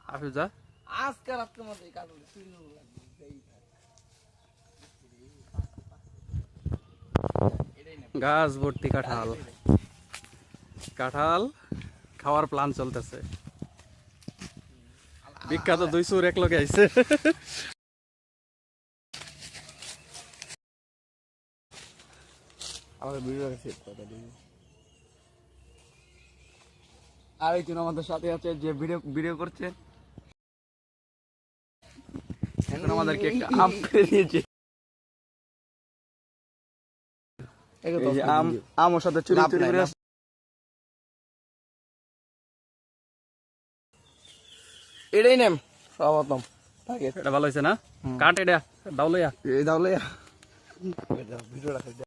হাফিজা আজকে রাতের মধ্যে কাটল চুরি লাগবে। গাছ ভর্তি কাঁঠাল, কাঁঠাল খাওয়ার প্ল্যান চলতেছে। বিখ্যাত দুই সুর এক লগে আইছে। আমাদের ভিডিও সেট করে দিই। আর একজন আমাদের সাথে আছে যে ভিডিও করছে। এখন আমাদেরকে একটা আম করে দিয়েছে। এই যে আম ওর সাথে চুরি চুরি করে আসছে। এটাই নেম সর্বপ্রথম। এটা ভালো হয়েছে না? কাট এটা দাও লইয়া। এই দাও লইয়া ভিডিও রাখা